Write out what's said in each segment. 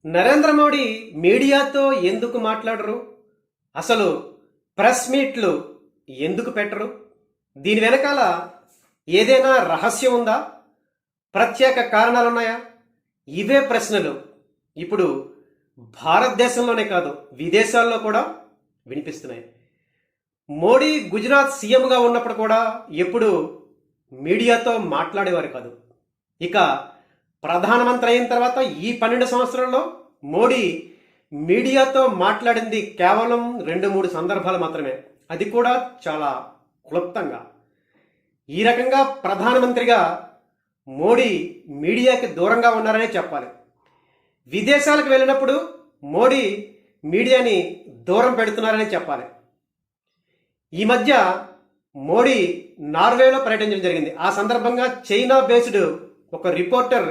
నరేంద్ర మోడీ మీడియాతో ఎందుకు మాట్లాడరు? అసలు ప్రెస్ మీట్లు ఎందుకు పెట్టరు? దీని వెనకాల ఏదైనా రహస్యం ఉందా? ప్రత్యేక కారణాలున్నాయా? ఇవే ప్రశ్నలు ఇప్పుడు భారతదేశంలోనే కాదు విదేశాల్లో కూడా వినిపిస్తున్నాయి. మోడీ గుజరాత్ సీఎంగా ఉన్నప్పుడు కూడా ఎప్పుడు మీడియాతో మాట్లాడేవారు కాదు. ఇక ప్రధానమంత్రి అయిన తర్వాత ఈ 12 సంవత్సరాల్లో మోడీ మీడియాతో మాట్లాడింది కేవలం 2-3 సందర్భాలు మాత్రమే. అది కూడా చాలా క్లుప్తంగా. ఈ రకంగా ప్రధానమంత్రిగా మోడీ మీడియాకి దూరంగా ఉన్నారనే చెప్పాలి. విదేశాలకు వెళ్ళినప్పుడు మోడీ మీడియాని దూరం పెడుతున్నారని చెప్పాలి. ఈ మధ్య మోడీ నార్వేలో పర్యటించడం జరిగింది. ఆ సందర్భంగా చైనా బేస్డ్ ఒక రిపోర్టర్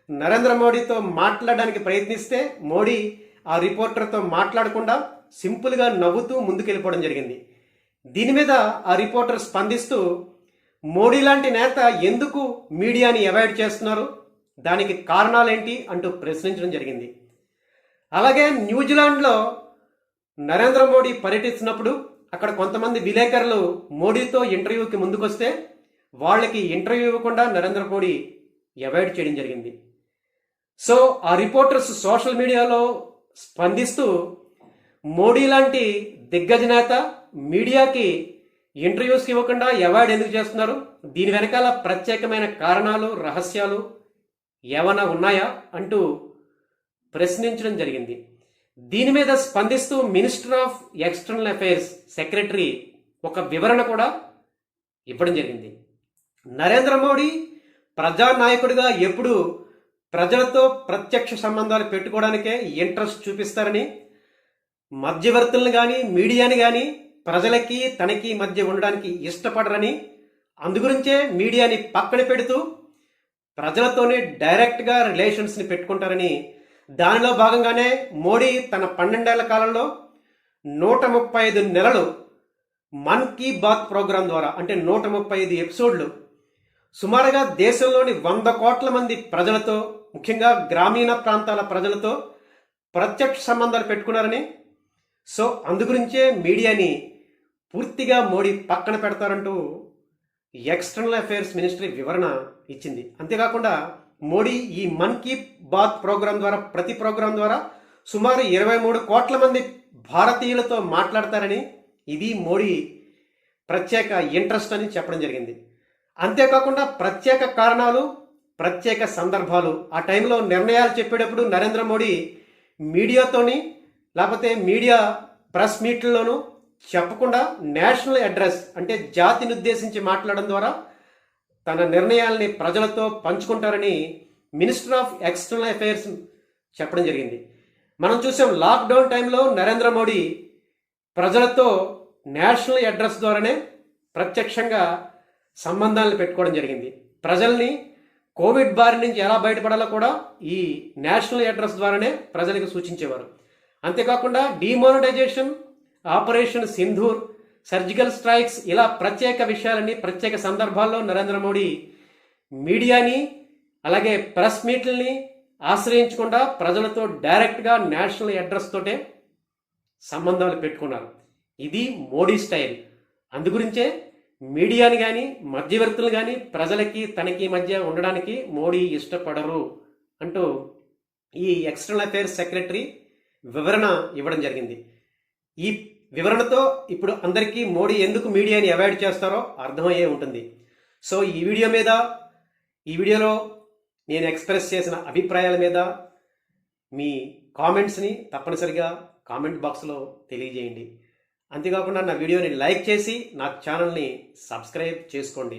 నరేంద్ర మోడీతో మాట్లాడడానికి ప్రయత్నిస్తే మోడీ ఆ రిపోర్టర్తో మాట్లాడకుండా సింపుల్గా నవ్వుతూ ముందుకెళ్ళిపోవడం జరిగింది. దీని మీద ఆ రిపోర్టర్ స్పందిస్తూ మోడీ లాంటి నేత ఎందుకు మీడియాని అవాయిడ్ చేస్తున్నారు, దానికి కారణాలేంటి అంటూ ప్రశ్నించడం జరిగింది. అలాగే న్యూజిలాండ్లో నరేంద్ర మోడీ పర్యటిస్తున్నప్పుడు అక్కడ కొంతమంది విలేకరులు మోడీతో ఇంటర్వ్యూకి ముందుకొస్తే వాళ్ళకి ఇంటర్వ్యూ ఇవ్వకుండా నరేంద్ర మోడీ అవాయిడ్ చేయడం జరిగింది. సో ఆ రిపోర్టర్స్ సోషల్ మీడియాలో స్పందిస్తూ మోడీ లాంటి దిగ్గజ నేత మీడియాకి ఇంటర్వ్యూస్కి ఇవ్వకుండా అవాయిడ్ ఎందుకు చేస్తున్నారు, దీని వెనకాల ప్రత్యేకమైన కారణాలు రహస్యాలు ఏమైనా ఉన్నాయా అంటూ ప్రశ్నించడం జరిగింది. దీని మీద స్పందిస్తూ minister of external affairs secretary ఒక వివరణ కూడా ఇవ్వడం జరిగింది. నరేంద్ర మోడీ ప్రజానాయకుడిగా ఎప్పుడు ప్రజలతో ప్రత్యక్ష సంబంధాలు పెట్టుకోవడానికే ఇంట్రెస్ట్ చూపిస్తారని, మధ్యవర్తులను కానీ మీడియాని కానీ ప్రజలకి తనకి మధ్య ఉండడానికి ఇష్టపడరని, అందుగురించే మీడియాని పక్కన పెడుతూ ప్రజలతోనే డైరెక్ట్గా రిలేషన్స్ని పెట్టుకుంటారని, దానిలో భాగంగానే మోడీ తన 12 ఏళ్ల కాలంలో 135 నెలలు మన్ కీ బాత్ ప్రోగ్రాం ద్వారా అంటే 135 ఎపిసోడ్లు సుమారుగా దేశంలోని 100 కోట్ల మంది ప్రజలతో, ముఖ్యంగా గ్రామీణ ప్రాంతాల ప్రజలతో ప్రత్యక్ష సంబంధాలు పెట్టుకున్నారని, సో అందుగురించే మీడియాని పూర్తిగా మోడీ పక్కన పెడతారంటూ ఎక్స్టర్నల్ అఫైర్స్ మినిస్ట్రీ వివరణ ఇచ్చింది. అంతేకాకుండా మోడీ ఈ మన్ కీ బాత్ ప్రోగ్రాం ద్వారా ప్రతి ప్రోగ్రాం ద్వారా సుమారు 23 కోట్ల మంది భారతీయులతో మాట్లాడతారని, ఇది మోడీ ప్రత్యేక ఇంట్రెస్ట్ అని చెప్పడం జరిగింది. అంతేకాకుండా ప్రత్యేక కారణాలు ప్రత్యేక సందర్భాలు ఆ టైంలో నిర్ణయాలు చెప్పేటప్పుడు నరేంద్ర మోడీ మీడియాతోని లేకపోతే మీడియా ప్రెస్ మీట్లలోనూ చెప్పకుండా నేషనల్ అడ్రస్ అంటే జాతిని ఉద్దేశించి మాట్లాడడం ద్వారా తన నిర్ణయాల్ని ప్రజలతో పంచుకుంటారని మినిస్టర్ ఆఫ్ ఎక్స్టర్నల్ అఫైర్స్ చెప్పడం జరిగింది. మనం చూసాం లాక్డౌన్ టైంలో నరేంద్ర మోడీ ప్రజలతో నేషనల్ అడ్రస్ ద్వారానే ప్రత్యక్షంగా సంబంధాలను పెట్టుకోవడం జరిగింది. ప్రజల్ని కోవిడ్ బారి నుంచి ఎలా బయటపడాలో కూడా ఈ నేషనల్ అడ్రస్ ద్వారానే ప్రజలకు సూచించేవారు. అంతేకాకుండా demonetisation, operation Sindoor, surgical strikes ఇలా ప్రత్యేక విషయాలన్నీ ప్రత్యేక సందర్భాల్లో నరేంద్ర మోడీ మీడియాని అలాగే ప్రెస్ మీట్లని ఆశ్రయించకుండా ప్రజలతో డైరెక్ట్గా నేషనల్ అడ్రస్ తోటే సంబంధాలు పెట్టుకున్నారు. ఇది మోడీ స్టైల్. అందుగురించే మీడియాని కానీ మధ్యవర్తులు కానీ ప్రజలకి తనకి మధ్య ఉండడానికి మోడీ ఇష్టపడరు అంటూ ఈ ఎక్స్టర్నల్ అఫైర్స్ సెక్రటరీ వివరణ ఇవ్వడం జరిగింది. ఈ వివరణతో ఇప్పుడు అందరికీ మోడీ ఎందుకు మీడియాని అవాయిడ్ చేస్తారో అర్థమయ్యే ఉంటుంది. సో ఈ వీడియోలో నేను ఎక్స్ప్రెస్ చేసిన అభిప్రాయాల మీద మీ కామెంట్స్ని తప్పనిసరిగా కామెంట్ బాక్స్లో తెలియజేయండి. అంతేకాకుండా నా వీడియోని లైక్ చేసి నా ఛానల్ని సబ్స్క్రైబ్ చేసుకోండి.